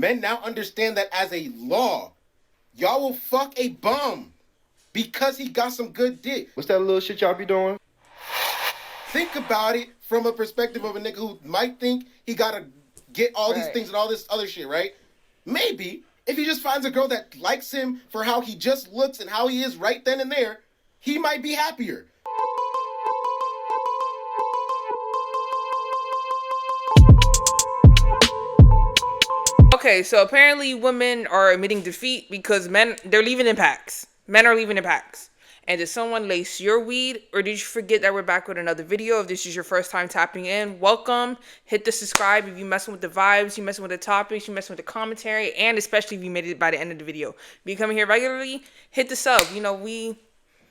Men now understand that as a law, y'all will fuck a bum because he got some good dick. What's that little shit y'all be doing? Think about it from a perspective of a nigga who might think he gotta get all these things and all this other shit, right? Maybe if he just finds a girl that likes him for how he just looks and how he is right then and there, he might be happier. Okay, so apparently women are admitting defeat because they're leaving in packs. Men are leaving in packs. And did someone lace your weed, or did you forget that we're back with another video? If this is your first time tapping in, welcome. Hit the subscribe if you messing with the vibes, you messing with the topics, you messing with the commentary, and especially if you made it by the end of the video. If you coming here regularly, hit the sub. You know,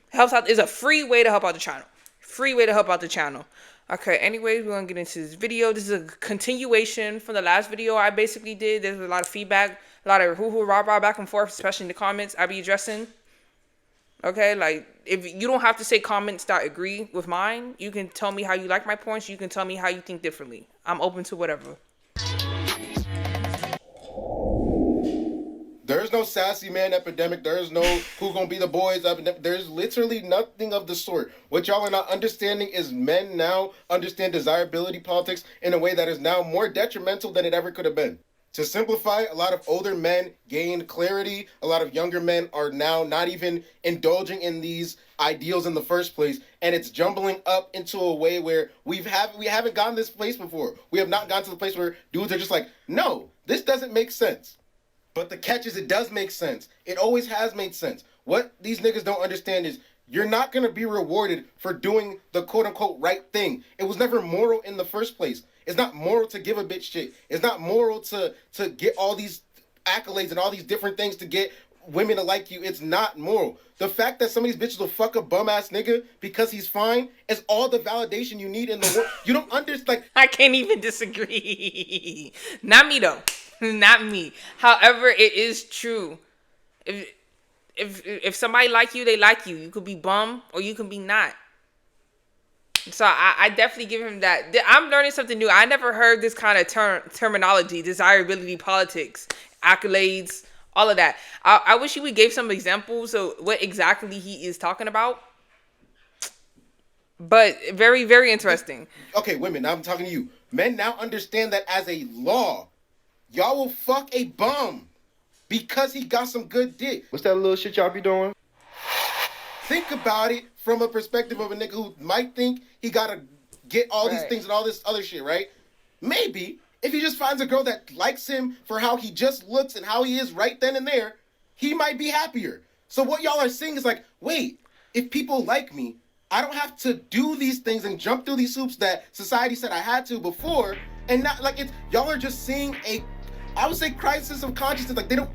helps out. Is a free way to help out the channel. Free way to help out the channel. Okay, anyways, we're gonna get into this video. This is a continuation from the last video I basically did. There's a lot of feedback, a lot of hoo-hoo, rah-rah, back and forth, especially in the comments I'll be addressing. Okay, like, if you don't have to say comments that agree with mine, you can tell me how you like my points, you can tell me how you think differently. I'm open to whatever. There's no sassy man epidemic. There's no who gonna be the boys epidemic. There's literally nothing of the sort. What y'all are not understanding is men now understand desirability politics in a way that is now more detrimental than it ever could have been. To simplify, a lot of older men gained clarity. A lot of younger men are now not even indulging in these ideals in the first place, and it's jumbling up into a way where we haven't gotten this place before. We have not gotten to the place where dudes are just like, no, this doesn't make sense. But the catch is it does make sense. It always has made sense. What these niggas don't understand is you're not going to be rewarded for doing the quote-unquote right thing. It was never moral in the first place. It's not moral to give a bitch shit. It's not moral to get all these accolades and all these different things to get women to like you. It's not moral. The fact that some of these bitches will fuck a bum-ass nigga because he's fine is all the validation you need in the world. You don't understand. I can't even disagree. Not me, though. Not me. However, it is true. If somebody like you, they like you. You could be bum or you can be not. So I definitely give him that. I'm learning something new. I never heard this kind of terminology, desirability politics, accolades, all of that. I wish he would give some examples of what exactly he is talking about. But very, very interesting. Okay, women, now I'm talking to you. Men now understand that as a law, y'all will fuck a bum because he got some good dick. What's that little shit y'all be doing? Think about it from a perspective of a nigga who might think he gotta get all these things and all this other shit, right? Maybe if he just finds a girl that likes him for how he just looks and how he is right then and there, he might be happier. So what y'all are saying is like, wait, if people like me, I don't have to do these things and jump through these hoops that society said I had to before. And not like it's y'all are just seeing I would say crisis of consciousness. Like they don't.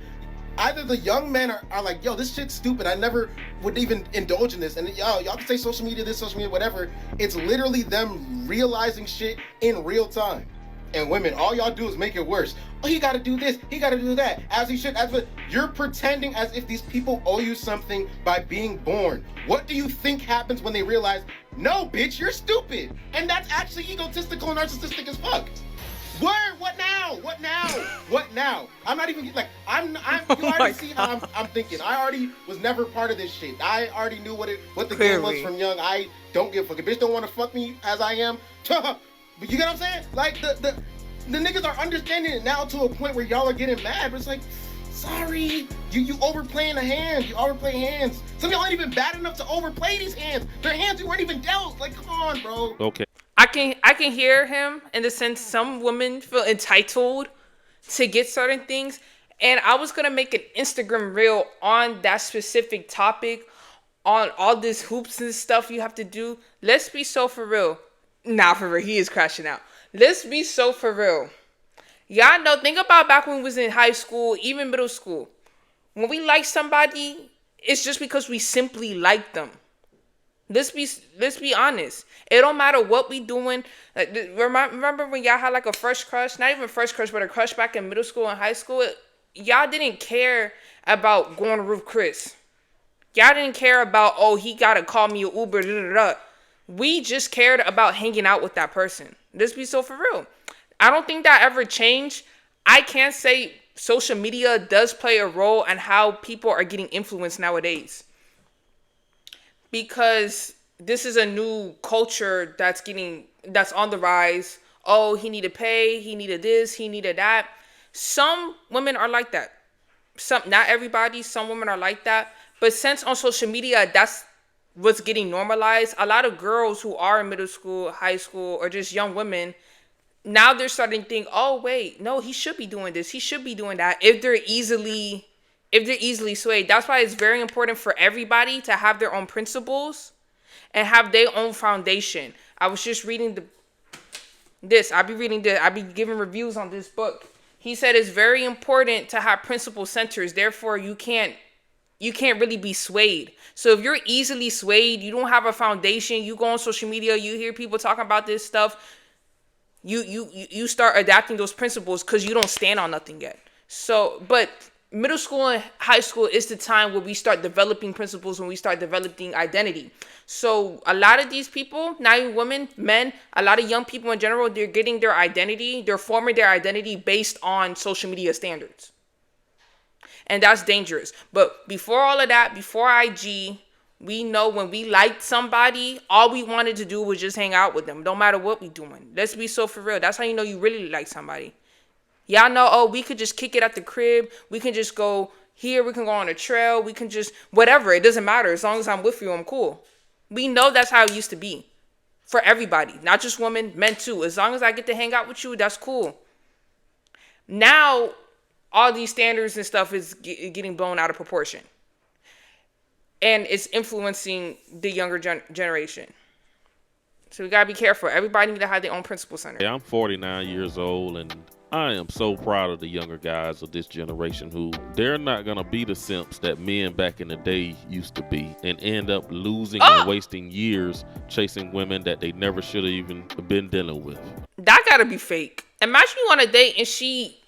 Either the young men are like, yo, this shit's stupid. I never would even indulge in this. And y'all can say social media, this, social media, whatever. It's literally them realizing shit in real time. And women, all y'all do is make it worse. Oh, he gotta do this, he gotta do that, as he should. You're pretending as if these people owe you something by being born. What do you think happens when they realize, no, bitch, you're stupid? And that's actually egotistical and narcissistic as fuck. Word, what now? What now? What now? I'm not even like you already see how I'm thinking. I already was never part of this shit. I already knew what the game was from young. I don't give a fuck. If bitch don't want to fuck me as I am, but you get what I'm saying? Like the niggas are understanding it now to a point where y'all are getting mad, but it's like, sorry, you overplaying a hand. You overplay hands. Some of y'all ain't even bad enough to overplay these hands. They're hands you weren't even dealt. Like, come on, bro. Okay. I can hear him in the sense some women feel entitled to get certain things. And I was going to make an Instagram reel on that specific topic, on all this hoops and stuff you have to do. Let's be so for real. Nah, for real, he is crashing out. Let's be so for real. Y'all know, think about back when we was in high school, even middle school. When we like somebody, it's just because we simply like them. Let's be honest. It don't matter what we doing. Like, remember when y'all had like a first crush? Not even first crush, but a crush back in middle school and high school. Y'all didn't care about going to Ruth Chris. Y'all didn't care about, oh, he gotta call me an Uber. Da, da, da. We just cared about hanging out with that person. Let's be so for real. I don't think that ever changed. I can't say social media does play a role in how people are getting influenced nowadays, because this is a new culture that's on the rise. Oh, he needed pay, he needed this, he needed that. Some women are like that. Some, not everybody, some women are like that. But since on social media that's what's getting normalized, a lot of girls who are in middle school, high school, or just young women, now they're starting to think, oh wait, no, he should be doing this, he should be doing that, if they're easily swayed. That's why it's very important for everybody to have their own principles and have their own foundation. I was just reading I be giving reviews on this book. He said it's very important to have principle centers. Therefore, you can't really be swayed. So if you're easily swayed, you don't have a foundation, you go on social media, you hear people talking about this stuff, you start adapting those principles because you don't stand on nothing yet. So, but middle school and high school is the time where we start developing principles, when we start developing identity. So a lot of these people, not even women, men, a lot of young people in general, they're forming their identity based on social media standards. And that's dangerous. But before all of that, before IG, we know when we liked somebody, all we wanted to do was just hang out with them, no matter what we doing. Let's be so for real. That's how you know you really like somebody. Y'all know, oh, we could just kick it at the crib. We can just go here. We can go on a trail. We can just, whatever. It doesn't matter. As long as I'm with you, I'm cool. We know that's how it used to be for everybody, not just women, men too. As long as I get to hang out with you, that's cool. Now, all these standards and stuff is getting blown out of proportion. And it's influencing the younger generation. So we got to be careful. Everybody need to have their own principle center. Yeah, I'm 49 years old, and I am so proud of the younger guys of this generation who they're not going to be the simps that men back in the day used to be and end up losing and wasting years chasing women that they never should have even been dealing with. That got to be fake. Imagine you on a date and she...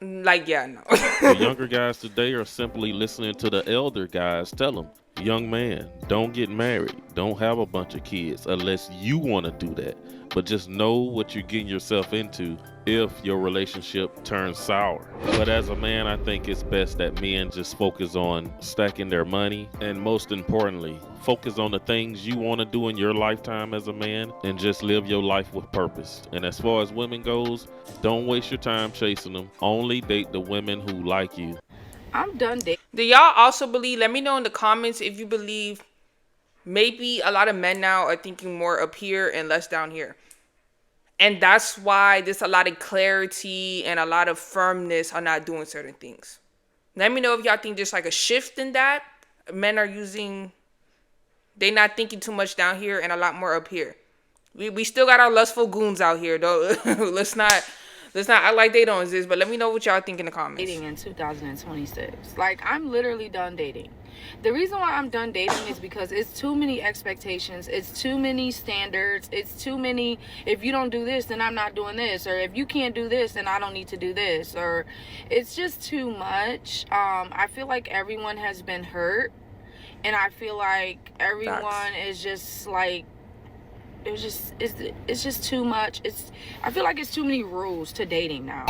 Like, yeah, no. The younger guys today are simply listening to the elder guys tell them, young man, don't get married. Don't have a bunch of kids unless you want to do that. But just know what you're getting yourself into if your relationship turns sour. But as a man, I think it's best that men just focus on stacking their money, and most importantly, focus on the things you want to do in your lifetime as a man and just live your life with purpose. And as far as women goes, don't waste your time chasing them. Only date the women who like you. I'm done dating. Do y'all also believe, let me know in the comments if you believe maybe a lot of men now are thinking more up here and less down here. And that's why there's a lot of clarity and a lot of firmness on not doing certain things. Let me know if y'all think there's like a shift in that. Men are they not thinking too much down here and a lot more up here. We still got our lustful goons out here though. Let's not act like they don't exist, but let me know what y'all think in the comments. Dating in 2026. Like, I'm literally done dating. The reason why I'm done dating is because it's too many expectations. It's too many standards. It's too many, if you don't do this, then I'm not doing this. Or if you can't do this, then I don't need to do this. Or it's just too much. I feel like everyone has been hurt. And I feel like everyone is just like, it's just too much. I feel like it's too many rules to dating now.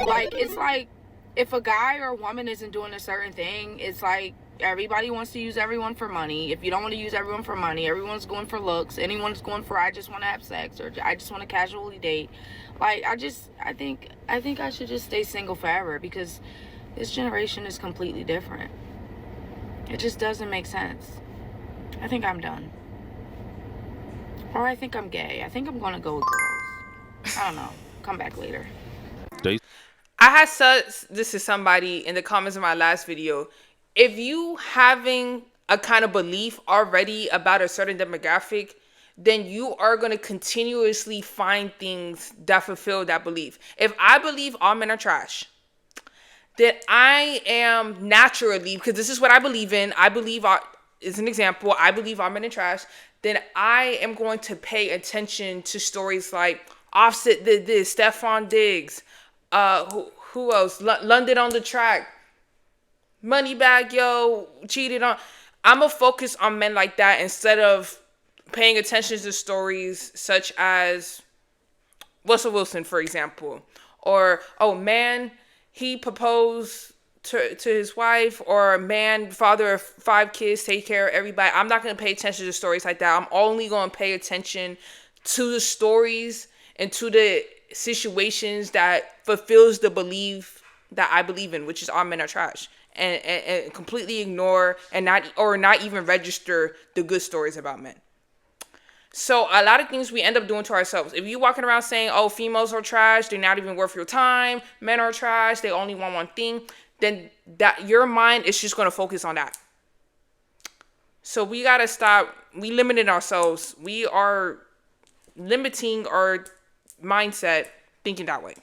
Like, it's like if a guy or a woman isn't doing a certain thing, it's like everybody wants to use everyone for money. If you don't want to use everyone for money, everyone's going for looks. Anyone's going for I just want to have sex, or I just want to casually date. Like, I think I should just stay single forever, because this generation is completely different. It just doesn't make sense. I think I'm done. Or I think I'm gay. I think I'm going to go with girls. I don't know. Come back later. I had said this to somebody in the comments of my last video. If you having a kind of belief already about a certain demographic, then you are going to continuously find things that fulfill that belief. If I believe all men are trash, then I am naturally, because this is what I believe in, is an example, I believe all men are trash, then I am going to pay attention to stories like Offset did this, Stephon Diggs, who else? London on the track, Moneybag Yo cheated on. I'm going to focus on men like that instead of paying attention to stories such as Russell Wilson, for example, Or, oh, man, he proposed to his wife, or man, father of 5 kids, take care of everybody. I'm not going to pay attention to stories like that. I'm only going to pay attention to the stories and to the situations that fulfills the belief that I believe in, which is all men are trash. And completely ignore and not even register the good stories about men. So a lot of things we end up doing to ourselves. If you walking around saying, oh, females are trash, they're not even worth your time, men are trash, they only want one thing, then that your mind is just going to focus on that. So we got to stop. We limited ourselves. We are limiting our mindset thinking that way.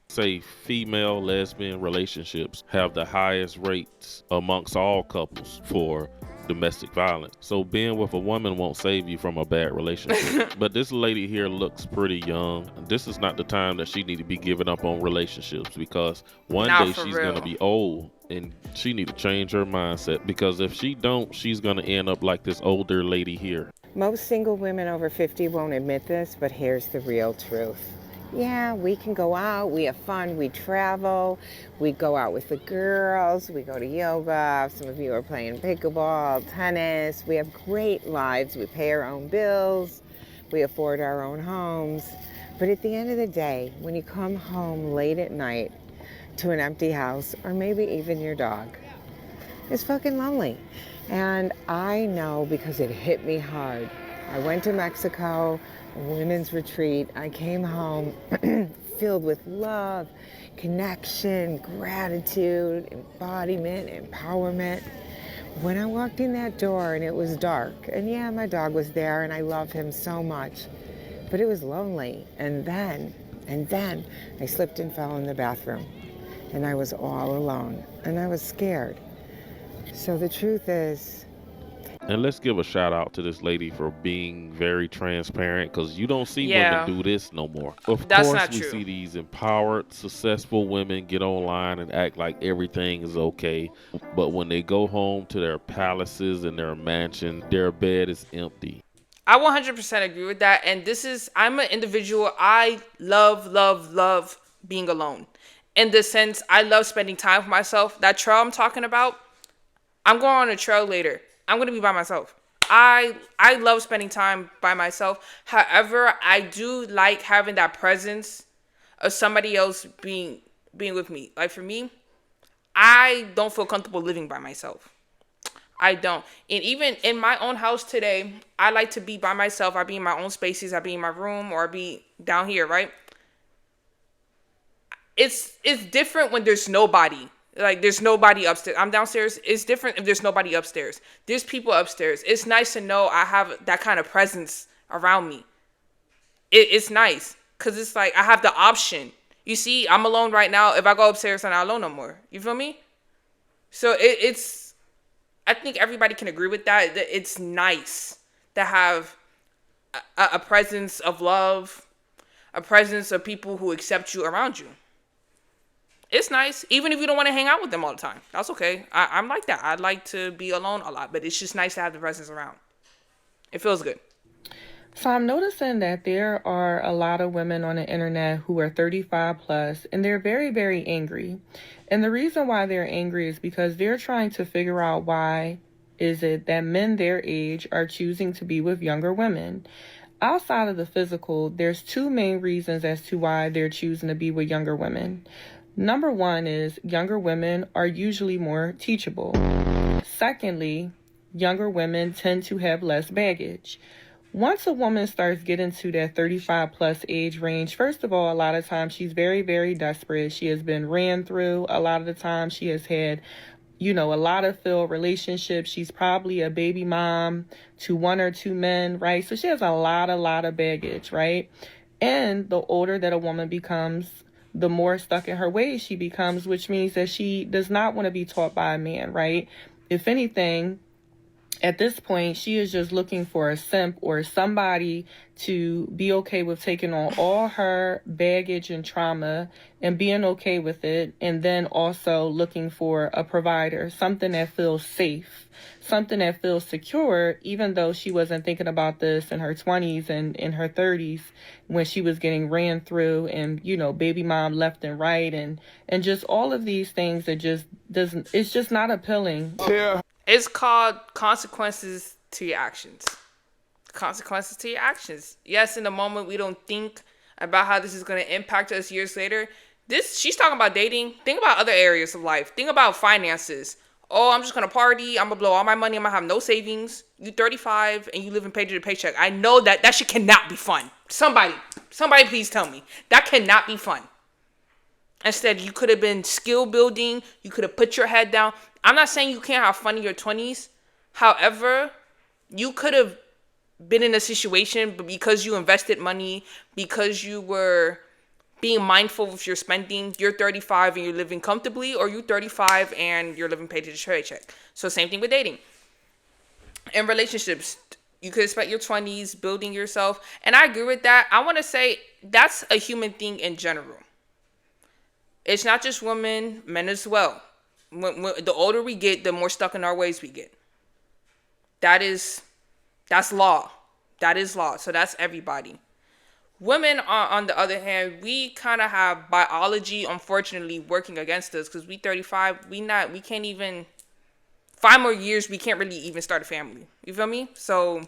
Say female lesbian relationships have the highest rates amongst all couples for domestic violence. So being with a woman won't save you from a bad relationship. But this lady here looks pretty young. This is not the time that she need to be giving up on relationships, because one day she's going to be old and she need to change her mindset, because if she don't, she's going to end up like this older lady here. Most single women over 50 won't admit this, but here's the real truth. Yeah, we can go out, we have fun, we travel, we go out with the girls, we go to yoga, some of you are playing pickleball, tennis, we have great lives, we pay our own bills, we afford our own homes. But at the end of the day, when you come home late at night to an empty house, or maybe even your dog, it's fucking lonely. And I know because it hit me hard. I went to Mexico, a women's retreat. I came home filled with love, connection, gratitude, embodiment, empowerment. When I walked in that door and it was dark, and yeah, my dog was there and I love him so much, but it was lonely. And then I slipped and fell in the bathroom and I was all alone and I was scared. So the truth is, and let's give a shout out to this lady for being very transparent, because you don't see women do this no more. Of course, we see these empowered, successful women get online and act like everything is okay. But when they go home to their palaces and their mansion, their bed is empty. I 100% agree with that. And I'm an individual. I love being alone. In the sense, I love spending time with myself. That trail I'm talking about, I'm going on a trail later. I'm going to be by myself. I love spending time by myself. However, I do like having that presence of somebody else being with me. Like for me, I don't feel comfortable living by myself. I don't. And even in my own house today, I like to be by myself. I be in my own spaces. I be in my room, or I be down here, right? It's different when there's nobody. Like, there's nobody upstairs. I'm downstairs. It's different if there's nobody upstairs. There's people upstairs. It's nice to know I have that kind of presence around me. It's nice. Because it's like I have the option. You see, I'm alone right now. If I go upstairs, I'm not alone no more. You feel me? So it's... I think everybody can agree with that. It's nice to have a presence of love. A presence of people who accept you around you. It's nice, even if you don't want to hang out with them all the time. That's okay. I'm like that. I'd like to be alone a lot, but it's just nice to have the presence around. It feels good. So I'm noticing that there are a lot of women on the internet who are 35 plus, and they're very, very angry. And the reason why they're angry is because they're trying to figure out why is it that men their age are choosing to be with younger women. Outside of the physical, there's 2 main reasons as to why they're choosing to be with younger women. Number 1 is younger women are usually more teachable. Secondly, younger women tend to have less baggage. Once a woman starts getting to that 35 plus age range, first of all, a lot of times she's very, very desperate. She has been ran through. A lot of the time she has had, a lot of failed relationships. She's probably a baby mom to 1 or 2 men, right? So she has a lot of baggage, right? And the older that a woman becomes, the more stuck in her ways she becomes, which means that she does not want to be taught by a man, right? If anything, At this point, she is just looking for a simp or somebody to be okay with taking on all her baggage and trauma and being okay with it. And then also looking for a provider, something that feels safe, something that feels secure, even though she wasn't thinking about this in her 20s and in her 30s when she was getting ran through and, baby mom left and right and just all of these things that just doesn't, it's just not appealing. Yeah. It's called consequences to your actions. Consequences to your actions. Yes, in the moment we don't think about how this is going to impact us years later. She's talking about dating. Think about other areas of life. Think about finances. Oh, I'm just going to party. I'm going to blow all my money. I'm going to have no savings. You 35 and you live in paycheck to paycheck. I know that shit cannot be fun. Somebody please tell me. That cannot be fun. Instead, you could have been skill building. You could have put your head down. I'm not saying you can't have fun in your 20s. However, you could have been in a situation, but because you invested money, because you were being mindful of your spending, you're 35 and you're living comfortably, or you're 35 and you're living paycheck to paycheck. So same thing with dating. In relationships, you could have spent your 20s building yourself. And I agree with that. I want to say that's a human thing in general. It's not just women, men as well. When the older we get, the more stuck in our ways we get. That's law. That is law. So that's everybody. Women, on the other hand, we kind of have biology, unfortunately, working against us because we 35. We can't even 5 more years. We can't really even start a family. You feel me? So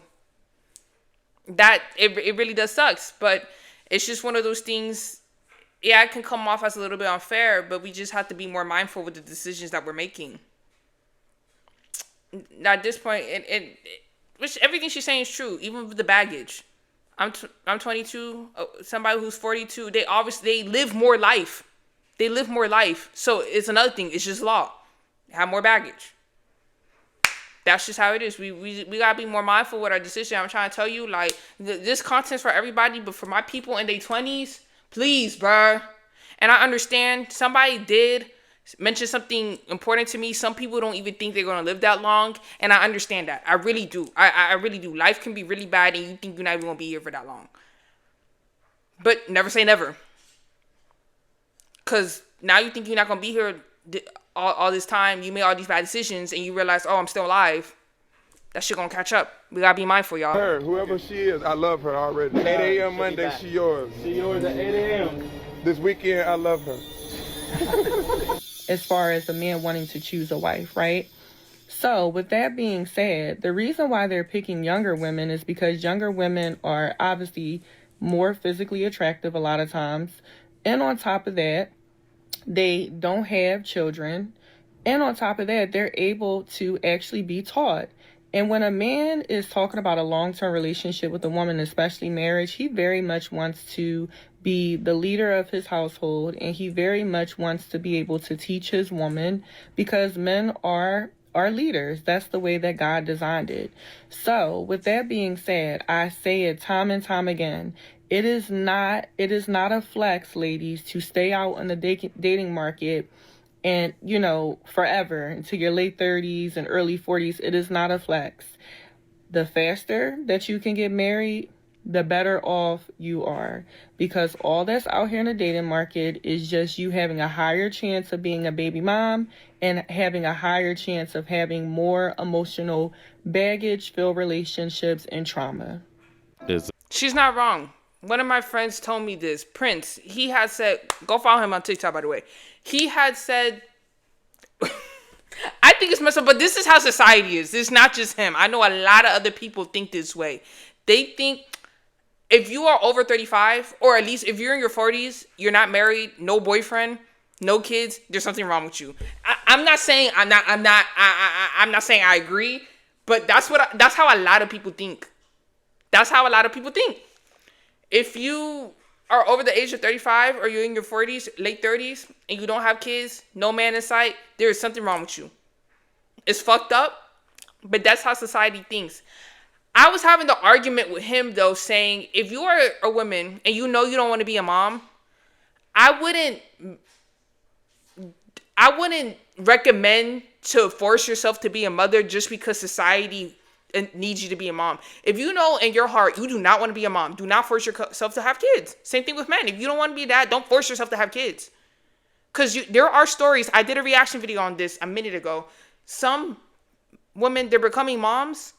that it really does sucks. But it's just one of those things. Yeah, it can come off as a little bit unfair, but we just have to be more mindful with the decisions that we're making. Now, at this point, which everything she's saying is true, even with the baggage. I'm 22. Somebody who's 42, they live more life. They live more life. So it's another thing. It's just law. Have more baggage. That's just how it is. We gotta be more mindful with our decision. I'm trying to tell you, like, this content's for everybody, but for my people in their 20s. Please, bruh. And I understand somebody did mention something important to me. Some people don't even think they're going to live that long. And I understand that. I really do. I really do. Life can be really bad and you think you're not even going to be here for that long. But never say never. Because now you think you're not going to be here all this time. You made all these bad decisions and you realize, oh, I'm still alive. That shit gonna catch up. We gotta be mindful, y'all. Her, whoever she is, I love her already. 8 a.m. Monday, she yours. She yours at 8 a.m. This weekend, I love her. As far as a man wanting to choose a wife, right? So with that being said, the reason why they're picking younger women is because younger women are obviously more physically attractive a lot of times. And on top of that, they don't have children. And on top of that, they're able to actually be taught. And when a man is talking about a long-term relationship with a woman, especially marriage, he very much wants to be the leader of his household, and he very much wants to be able to teach his woman, because men are leaders. That's the way that God designed it. So with that being said, I say it time and time again. It is not a flex, ladies, to stay out on the dating market and, forever into your late 30s and early 40s. It is not a flex. The faster that you can get married, the better off you are, because all that's out here in the dating market is just you having a higher chance of being a baby mom and having a higher chance of having more emotional baggage, filled relationships, and trauma. She's not wrong. One of my friends told me this. Prince, he had said, go follow him on TikTok, by the way. He had said, I think it's messed up, but this is how society is. It's not just him. I know a lot of other people think this way. They think if you are over 35, or at least if you're in your 40s, you're not married, no boyfriend, no kids, there's something wrong with you. I'm not saying I'm not saying I agree, but that's how a lot of people think. That's how a lot of people think. If you are over the age of 35 or you're in your 40s, late 30s, and you don't have kids, no man in sight, there is something wrong with you. It's fucked up, but that's how society thinks. I was having the argument with him, though, saying if you are a woman and you know you don't want to be a mom, I wouldn't recommend to force yourself to be a mother just because society needs you to be a mom. If you know in your heart you do not want to be a mom, do not force yourself to have kids. Same thing with men. If you don't want to be a dad, don't force yourself to have kids. Because there are stories. I did a reaction video on this a minute ago. Some women, they're becoming moms,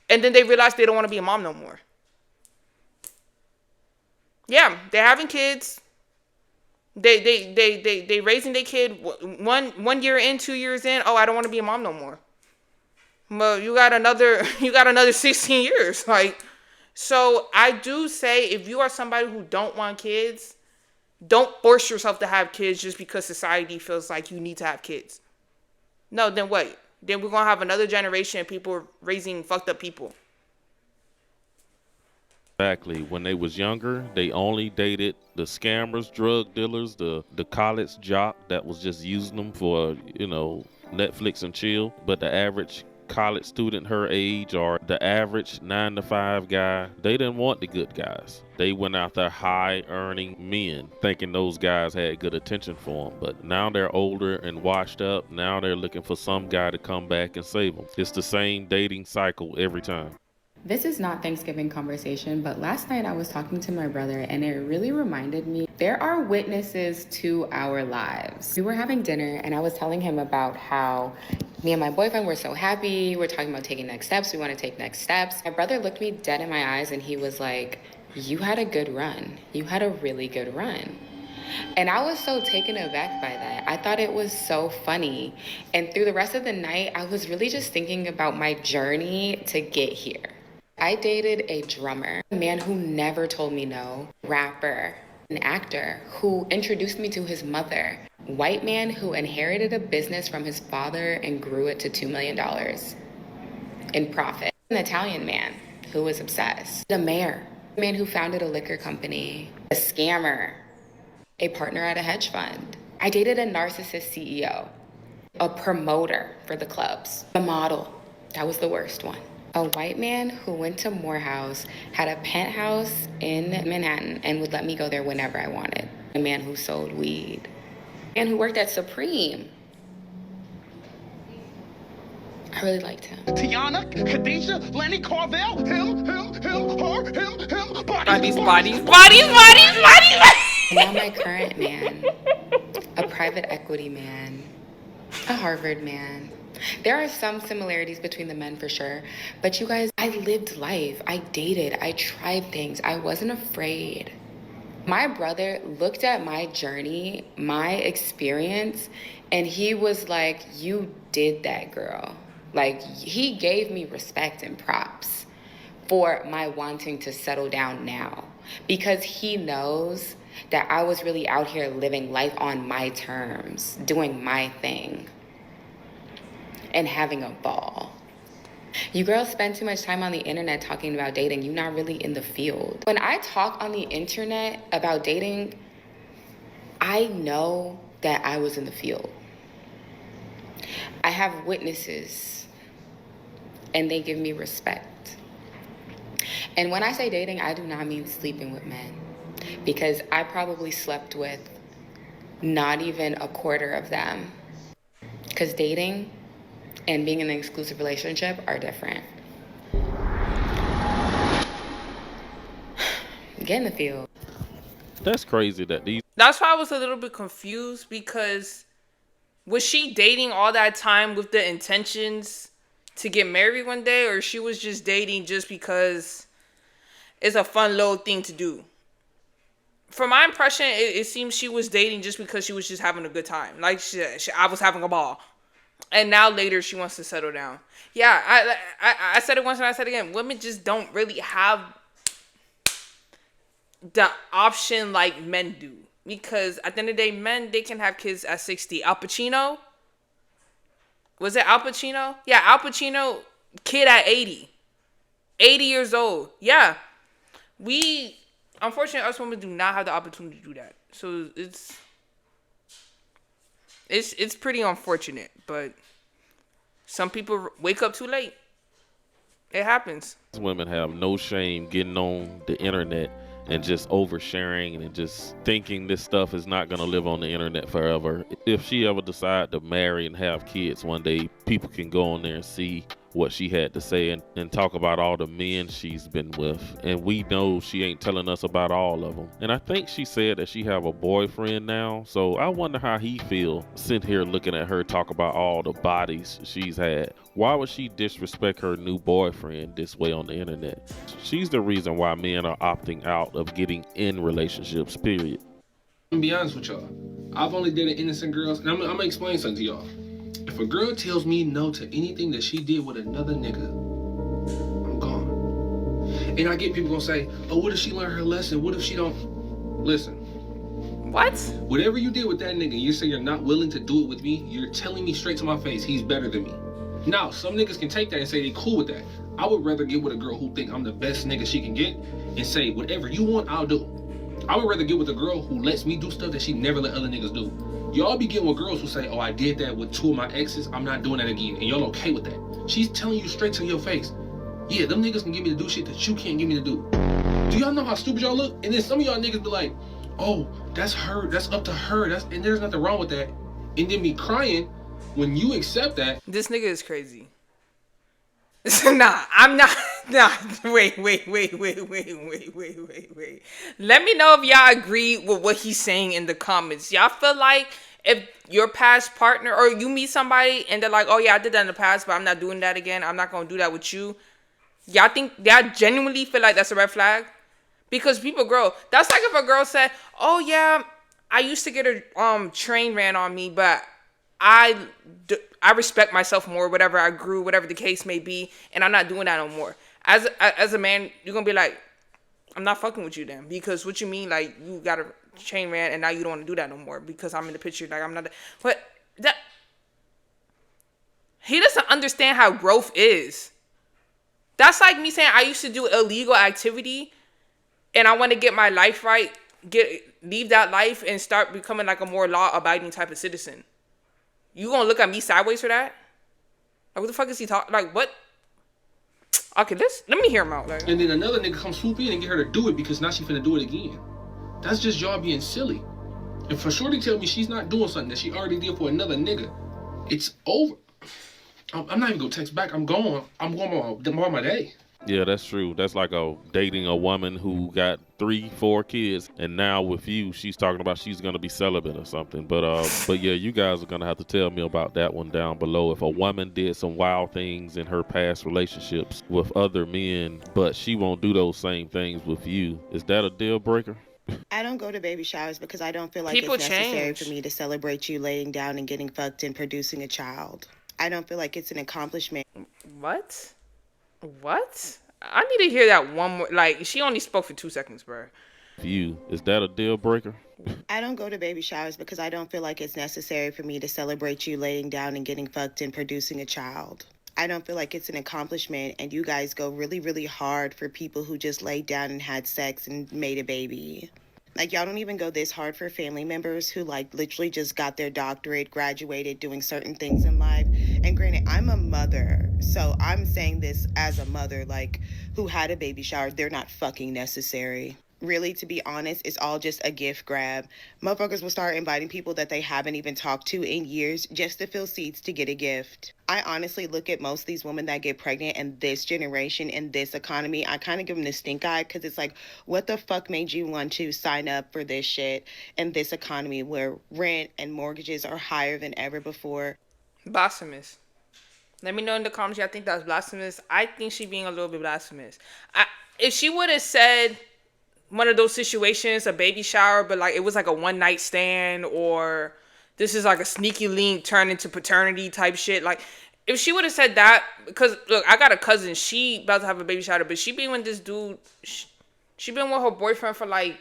and then they realize they don't want to be a mom no more. Yeah, they're having kids. They raising their kid 1 year in, 2 years in. Oh, I don't want to be a mom no more. Well, you got another 16 years. Like, so I do say, if you are somebody who don't want kids, don't force yourself to have kids just because society feels like you need to have kids. No, then what? Then we're gonna have another generation of people raising fucked up people. Exactly. When they was younger, they only dated the scammers, drug dealers, the college jock that was just using them for, Netflix and chill. But the average college student her age, or the average 9-to-5 guy, they didn't want the good guys. They went after high earning men, thinking those guys had good attention for them. But now they're older and washed up. Now they're looking for some guy to come back and save them. It's the same dating cycle every time. This is not Thanksgiving conversation, but last night I was talking to my brother and it really reminded me there are witnesses to our lives. We were having dinner and I was telling him about how me and my boyfriend were so happy. We're talking about taking next steps. We want to take next steps. My brother looked me dead in my eyes and he was like, "You had a good run. You had a really good run." And I was so taken aback by that. I thought it was so funny. And through the rest of the night, I was really just thinking about my journey to get here. I dated a drummer, a man who never told me no, rapper, an actor who introduced me to his mother, white man who inherited a business from his father and grew it to $2 million in profit, an Italian man who was obsessed, a mayor, a man who founded a liquor company, a scammer, a partner at a hedge fund. I dated a narcissist CEO, a promoter for the clubs, a model. That was the worst one. A white man who went to Morehouse, had a penthouse in Manhattan, and would let me go there whenever I wanted. A man who sold weed. A man who worked at Supreme. I really liked him. Tiana, Khadijah, Lenny Carvel, him, her, him, Bodies. And now my current man, a private equity man, a Harvard man. There are some similarities between the men for sure, but you guys, I lived life. I dated, I tried things. I wasn't afraid. My brother looked at my journey, my experience, and he was like, "You did that, girl." Like, he gave me respect and props for my wanting to settle down now, because he knows that I was really out here living life on my terms, doing my thing, and having a ball. You girls spend too much time on the internet talking about dating. You're not really in the field. When I talk on the internet about dating, I know that I was in the field. I have witnesses, and they give me respect. And when I say dating, I do not mean sleeping with men, because I probably slept with not even a quarter of them. Because dating and being in an exclusive relationship are different. Get in the field. That's crazy that these. That's why I was a little bit confused, because was she dating all that time with the intentions to get married one day, or she was just dating just because it's a fun little thing to do? From my impression, it seems she was dating just because she was just having a good time. Like, I was having a ball. And now later she wants to settle down. Yeah, I said it once and I said it again. Women just don't really have the option like men do. Because at the end of the day, men, they can have kids at 60. Al Pacino? Was it Al Pacino? Yeah, Al Pacino, kid at 80. 80 years old. Yeah. Unfortunately, us women do not have the opportunity to do that. So it's pretty unfortunate, but some people wake up too late. It happens. Women have no shame getting on the internet and just oversharing and just thinking this stuff is not going to live on the internet forever. If she ever decide to marry and have kids one day, people can go on there and see what she had to say and talk about all the men she's been with. And we know she ain't telling us about all of them. And I think she said that she have a boyfriend now. So I wonder how he feel sitting here looking at her talk about all the bodies she's had. Why would she disrespect her new boyfriend this way on the internet? She's the reason why men are opting out of getting in relationships, period. I'm gonna be honest with y'all. I've only dated innocent girls, and I'm gonna explain something to y'all. If a girl tells me no to anything that she did with another nigga, I'm gone. And I get people gonna say, oh, what if she learned her lesson? What if she don't? Listen. What? Whatever you did with that nigga, you say you're not willing to do it with me, you're telling me straight to my face, he's better than me. Now, some niggas can take that and say they cool with that. I would rather get with a girl who think I'm the best nigga she can get and say, whatever you want, I'll do. I would rather get with a girl who lets me do stuff that she never let other niggas do. Y'all be getting with girls who say, oh, I did that with 2 of my exes, I'm not doing that again, and y'all okay with that. She's telling you straight to your face, yeah, them niggas can get me to do shit that you can't get me to do. Do y'all know how stupid y'all look? And then some of y'all niggas be like, oh, that's her, that's up to her, and there's nothing wrong with that. And then be crying when you accept that. This nigga is crazy. Nah, I'm not. Nah, wait. Let me know if y'all agree with what he's saying in the comments. Y'all feel like if your past partner or you meet somebody and they're like, oh yeah, I did that in the past, but I'm not doing that again. I'm not going to do that with you. Y'all genuinely feel like that's a red flag? Because people grow. That's like if a girl said, oh yeah, I used to get a train ran on me, but I respect myself more, whatever, I grew, whatever the case may be, and I'm not doing that no more. As a man, you're going to be like, I'm not fucking with you then, because what you mean, like, you got a chain ran and now you don't want to do that no more because I'm in the picture, like, I'm not, but that, he doesn't understand how growth is. That's like me saying I used to do illegal activity and I want to get my life right, leave that life and start becoming like a more law-abiding type of citizen. You gonna look at me sideways for that? Like, what the fuck is he talking? Like, what? Okay, let me hear him out. Like, and then another nigga come swoop in and get her to do it because now she finna do it again. That's just y'all being silly. If for shorty tell me she's not doing something that she already did for another nigga, it's over. I'm not even gonna text back. I'm going on my day. Yeah, that's true. That's like dating a woman who got 3-4 kids, and now with you, she's talking about she's gonna be celibate or something. But yeah, you guys are gonna have to tell me about that one down below. If a woman did some wild things in her past relationships with other men, but she won't do those same things with you, is that a deal breaker? I don't go to baby showers because I don't feel like it's necessary for me to celebrate you laying down and getting fucked and producing a child. I don't feel like it's an accomplishment. What? I need to hear that one more. Like, she only spoke for 2 seconds, bro. You, is that a deal breaker? I don't go to baby showers because I don't feel like it's necessary for me to celebrate you laying down and getting fucked and producing a child. I don't feel like it's an accomplishment, and you guys go really, really hard for people who just laid down and had sex and made a baby. Like, y'all don't even go this hard for family members who, like, literally just got their doctorate, graduated, doing certain things in life. And granted, I'm a mother, so I'm saying this as a mother, like, who had a baby shower. They're not fucking necessary. Really, to be honest, it's all just a gift grab. Motherfuckers will start inviting people that they haven't even talked to in years just to fill seats to get a gift. I honestly look at most of these women that get pregnant in this generation, in this economy. I kind of give them the stink eye because it's like, what the fuck made you want to sign up for this shit in this economy where rent and mortgages are higher than ever before? Blasphemous. Let me know in the comments y'all think that's blasphemous. I think she being a little bit blasphemous. If she would have said one of those situations, a baby shower, but like it was like a one night stand, or this is like a sneaky link turned into paternity type shit. Like, if she would have said that, because look, I got a cousin, she about to have a baby shower, but she been with this dude, she been with her boyfriend for like,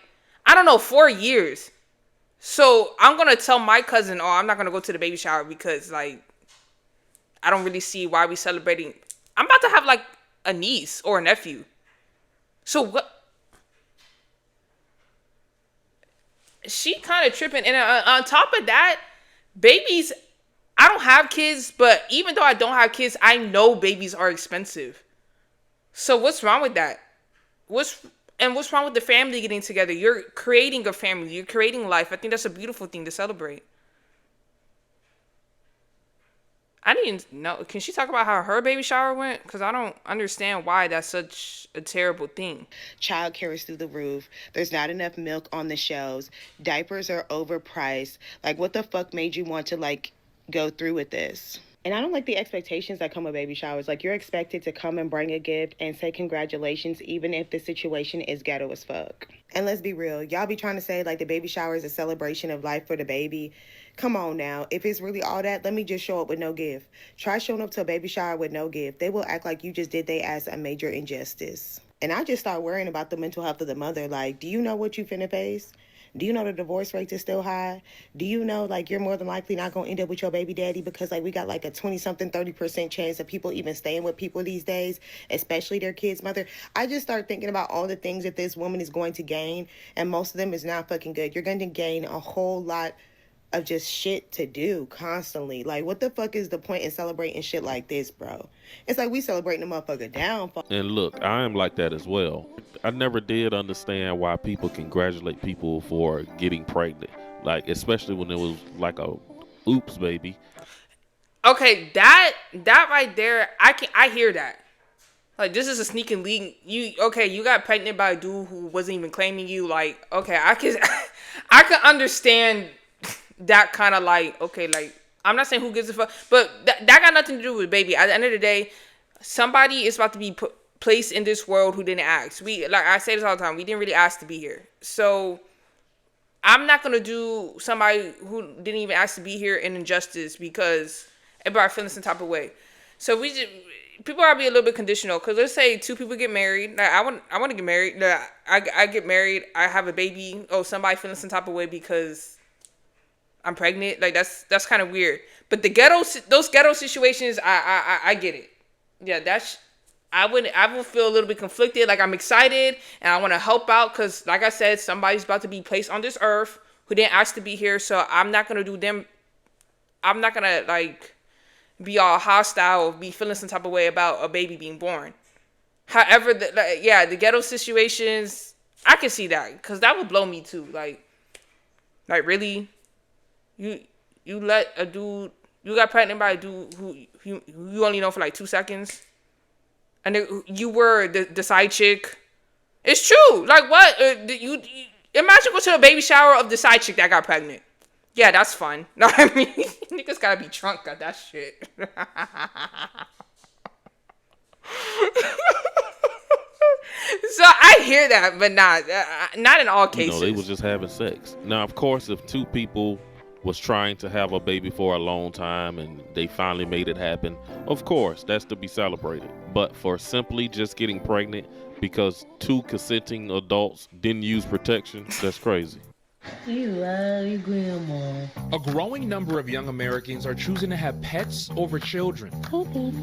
I don't know, 4 years. So I'm gonna tell my cousin, oh, I'm not gonna go to the baby shower because like, I don't really see why we celebrating. I'm about to have like a niece or a nephew. So what? She kind of tripping. And on top of that, babies, I don't have kids, but even though I don't have kids, I know babies are expensive. So what's wrong with that? What's wrong with the family getting together? You're creating a family. You're creating life. I think that's a beautiful thing to celebrate. I didn't know. Can she talk about how her baby shower went? Because I don't understand why that's such a terrible thing. Childcare is through the roof. There's not enough milk on the shelves. Diapers are overpriced. Like, what the fuck made you want to, like, go through with this? And I don't like the expectations that come with baby showers. Like, you're expected to come and bring a gift and say congratulations, even if the situation is ghetto as fuck. And let's be real. Y'all be trying to say, like, the baby shower is a celebration of life for the baby. Come on now. If it's really all that, let me just show up with no gift. Try showing up to a baby shower with no gift. They will act like you just did their ass a major injustice. And I just start worrying about the mental health of the mother. Like, do you know what you finna face? Do you know the divorce rate is still high? Do you know, like, you're more than likely not going to end up with your baby daddy because, like, we got, like, a 20-something, 30% chance of people even staying with people these days, especially their kids' mother? I just start thinking about all the things that this woman is going to gain, and most of them is not fucking good. You're going to gain a whole lot of just shit to do constantly. Like, what the fuck is the point in celebrating shit like this, bro? It's like we celebrating the motherfucker downfall. And look, I am like that as well. I never did understand why people congratulate people for getting pregnant. Like, especially when it was like a oops baby. Okay, that right there, I hear that. Like, this is a sneaking leak. You got pregnant by a dude who wasn't even claiming you. Like, okay, I can understand that kind of, like, okay, like, I'm not saying who gives a fuck, but that got nothing to do with baby. At the end of the day, somebody is about to be placed in this world who didn't ask. Like I say this all the time, we didn't really ask to be here. So I'm not gonna do somebody who didn't even ask to be here an injustice because everybody feeling some type of way. So people gotta be a little bit conditional. Cause let's say two people get married. Like, I want to get married. Like, I get married. I have a baby. Oh, somebody feeling some type of way because I'm pregnant. Like, that's kind of weird. But those ghetto situations, I get it. Yeah, I would feel a little bit conflicted. Like, I'm excited and I want to help out because, like I said, somebody's about to be placed on this earth who didn't ask to be here. So I'm not gonna do them. I'm not gonna, like, be all hostile or be feeling some type of way about a baby being born. However, the ghetto situations, I can see that because that would blow me too. Like really. You let a dude, you got pregnant by a dude who you only know for like 2 seconds, and you were the side chick. It's true. Like, what? You imagine going to a baby shower of the side chick that got pregnant. Yeah, that's fun. No, I mean, niggas gotta be drunk at that shit. So I hear that, but not in all cases. They was just having sex. Now, of course, if two people was trying to have a baby for a long time and they finally made it happen, of course, that's to be celebrated. But for simply just getting pregnant because two consenting adults didn't use protection, that's crazy. You love your grandma. A growing number of young Americans are choosing to have pets over children. Hey, baby.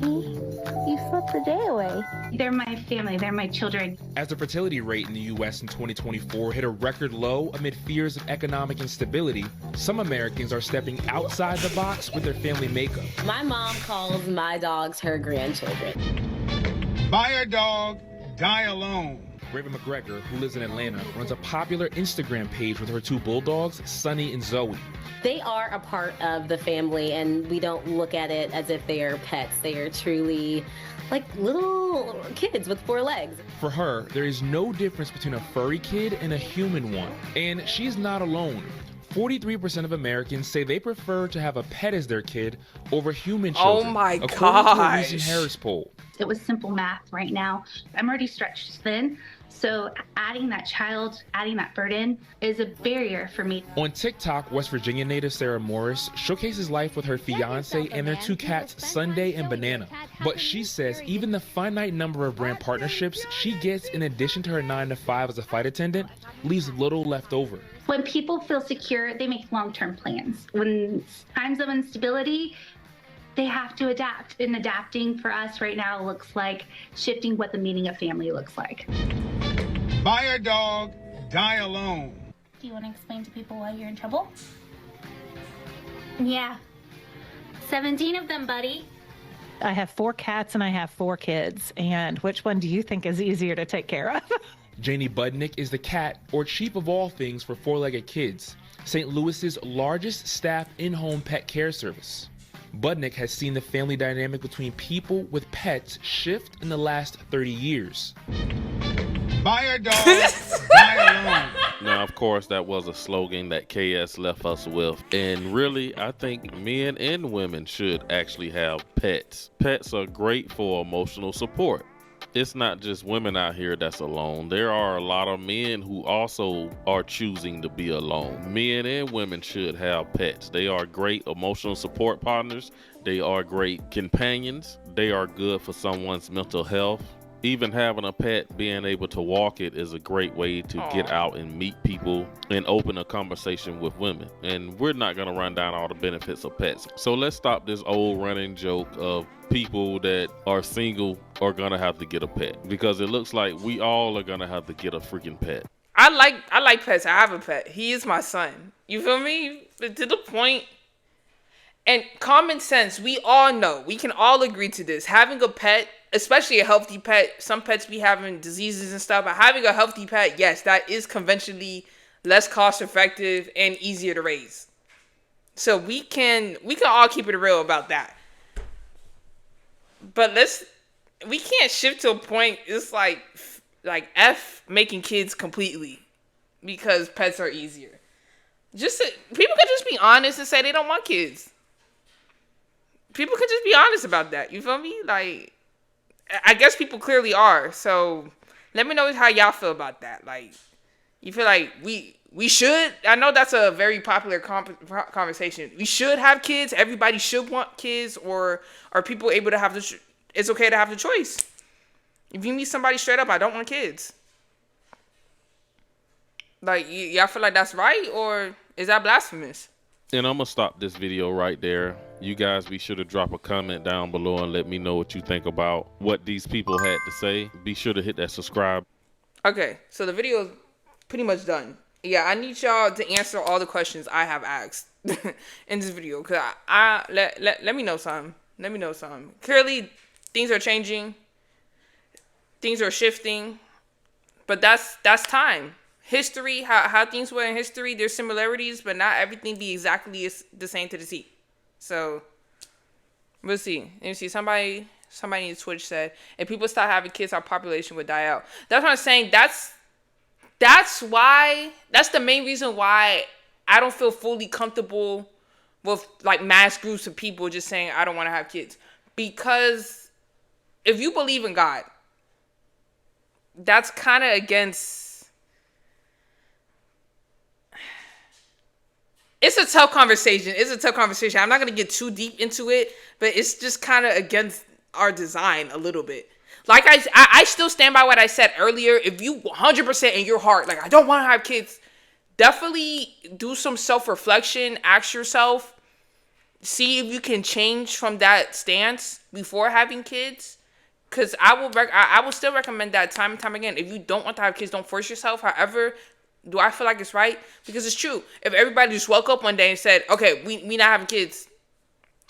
You slept the day away. They're my family. They're my children. As the fertility rate in the U.S. in 2024 hit a record low amid fears of economic instability, some Americans are stepping outside the box with their family makeup. My mom calls my dogs her grandchildren. Buy a dog, die alone. Raven McGregor, who lives in Atlanta, runs a popular Instagram page with her two bulldogs, Sunny and Zoe. They are a part of the family, and we don't look at it as if they are pets. They are truly like little kids with 4 legs. For her, there is no difference between a furry kid and a human one. And she's not alone. 43% of Americans say they prefer to have a pet as their kid over human children. Oh my according to a recent gosh. Harris poll. It was simple math right now. I'm already stretched thin, so adding that burden is a barrier for me. On TikTok, West Virginia native Sarah Morris showcases life with her fiance and their 2 cats, Sunday and Banana. But she says even the finite number of brand partnerships she gets in addition to her 9-to-5 as a flight attendant leaves little left over. When people feel secure, they make long-term plans. When times of instability, they have to adapt. And adapting for us right now looks like shifting what the meaning of family looks like. Buy a dog, die alone. Do you want to explain to people why you're in trouble? Yeah. 17 of them, buddy. I have 4 cats and I have 4 kids. And which one do you think is easier to take care of? Janie Budnick is the cat, or chief of all things, for 4-legged kids, St. Louis's largest staff in-home pet care service. Budnick has seen the family dynamic between people with pets shift in the last 30 years. Buy a dog, buy a loan. Now, of course, that was a slogan that KS left us with. And really, I think men and women should actually have pets. Pets are great for emotional support. It's not just women out here that's alone. There are a lot of men who also are choosing to be alone. Men and women should have pets. They are great emotional support partners. They are great companions. They are good for someone's mental health. Even having a pet, being able to walk it is a great way to get out and meet people and open a conversation with women. And we're not going to run down all the benefits of pets. So let's stop this old running joke of people that are single are going to have to get a pet, because it looks like we all are going to have to get a freaking pet. I like pets. I have a pet. He is my son. You feel me? But to the point. And common sense, we all know, we can all agree to this. Having a pet, especially a healthy pet, some pets be having diseases and stuff, but having a healthy pet, yes, that is conventionally less cost effective and easier to raise. So we can all keep it real about that. But we can't shift to a point, it's like F making kids completely because pets are easier. People can just be honest and say they don't want kids. People can just be honest about that. You feel me? Like, I guess people clearly are. So let me know how y'all feel about that. Like, you feel like we should? I know that's a very popular conversation. We should have kids. Everybody should want kids, or are people able to have it's okay to have the choice? If you meet somebody straight up, I don't want kids. Like, y'all feel like that's right, or is that blasphemous? And I'm going to stop this video right there. You guys be sure to drop a comment down below and let me know what you think about what these people had to say. Be sure to hit that subscribe. Okay, so the video is pretty much done. Yeah, I need y'all to answer all the questions I have asked in this video. Because let me know something. Let me know something. Clearly, things are changing. Things are shifting. But that's time. History, how things were in history, there's similarities, but not everything be exactly the same to the T. So, we'll see. Let me see. Somebody in Twitch said, if people stop having kids, our population would die out. That's what I'm saying. That's the main reason why I don't feel fully comfortable with, like, mass groups of people just saying, I don't want to have kids. Because if you believe in God, that's kind of against... It's a tough conversation. I'm not going to get too deep into it, but it's just kind of against our design a little bit. Like, I still stand by what I said earlier. If you 100% in your heart, like, I don't want to have kids, definitely do some self-reflection. Ask yourself, see if you can change from that stance before having kids. Because I will still recommend that time and time again. If you don't want to have kids, don't force yourself. However, do I feel like it's right? Because it's true. If everybody just woke up one day and said, okay, we not having kids,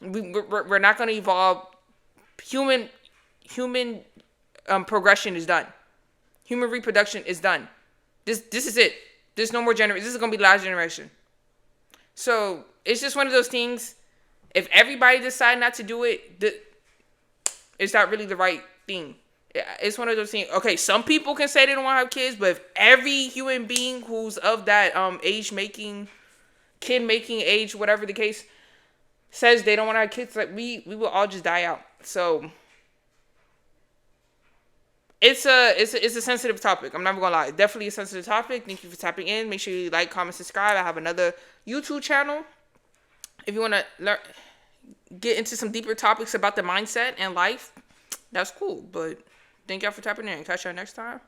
we're not going to evolve. Human progression is done. Human reproduction is done. This is it. There's no more generation. This is going to be the last generation. So it's just one of those things. If everybody decide not to do it, it's not really the right thing. It's one of those things. Okay, some people can say they don't want to have kids, but if every human being who's of that kid making age, whatever the case, says they don't want to have kids, like we will all just die out. So it's a sensitive topic. I'm never gonna lie. Definitely a sensitive topic. Thank you for tapping in. Make sure you like, comment, subscribe. I have another YouTube channel. If you want to get into some deeper topics about the mindset and life, that's cool. But thank y'all for tapping in. Catch y'all next time.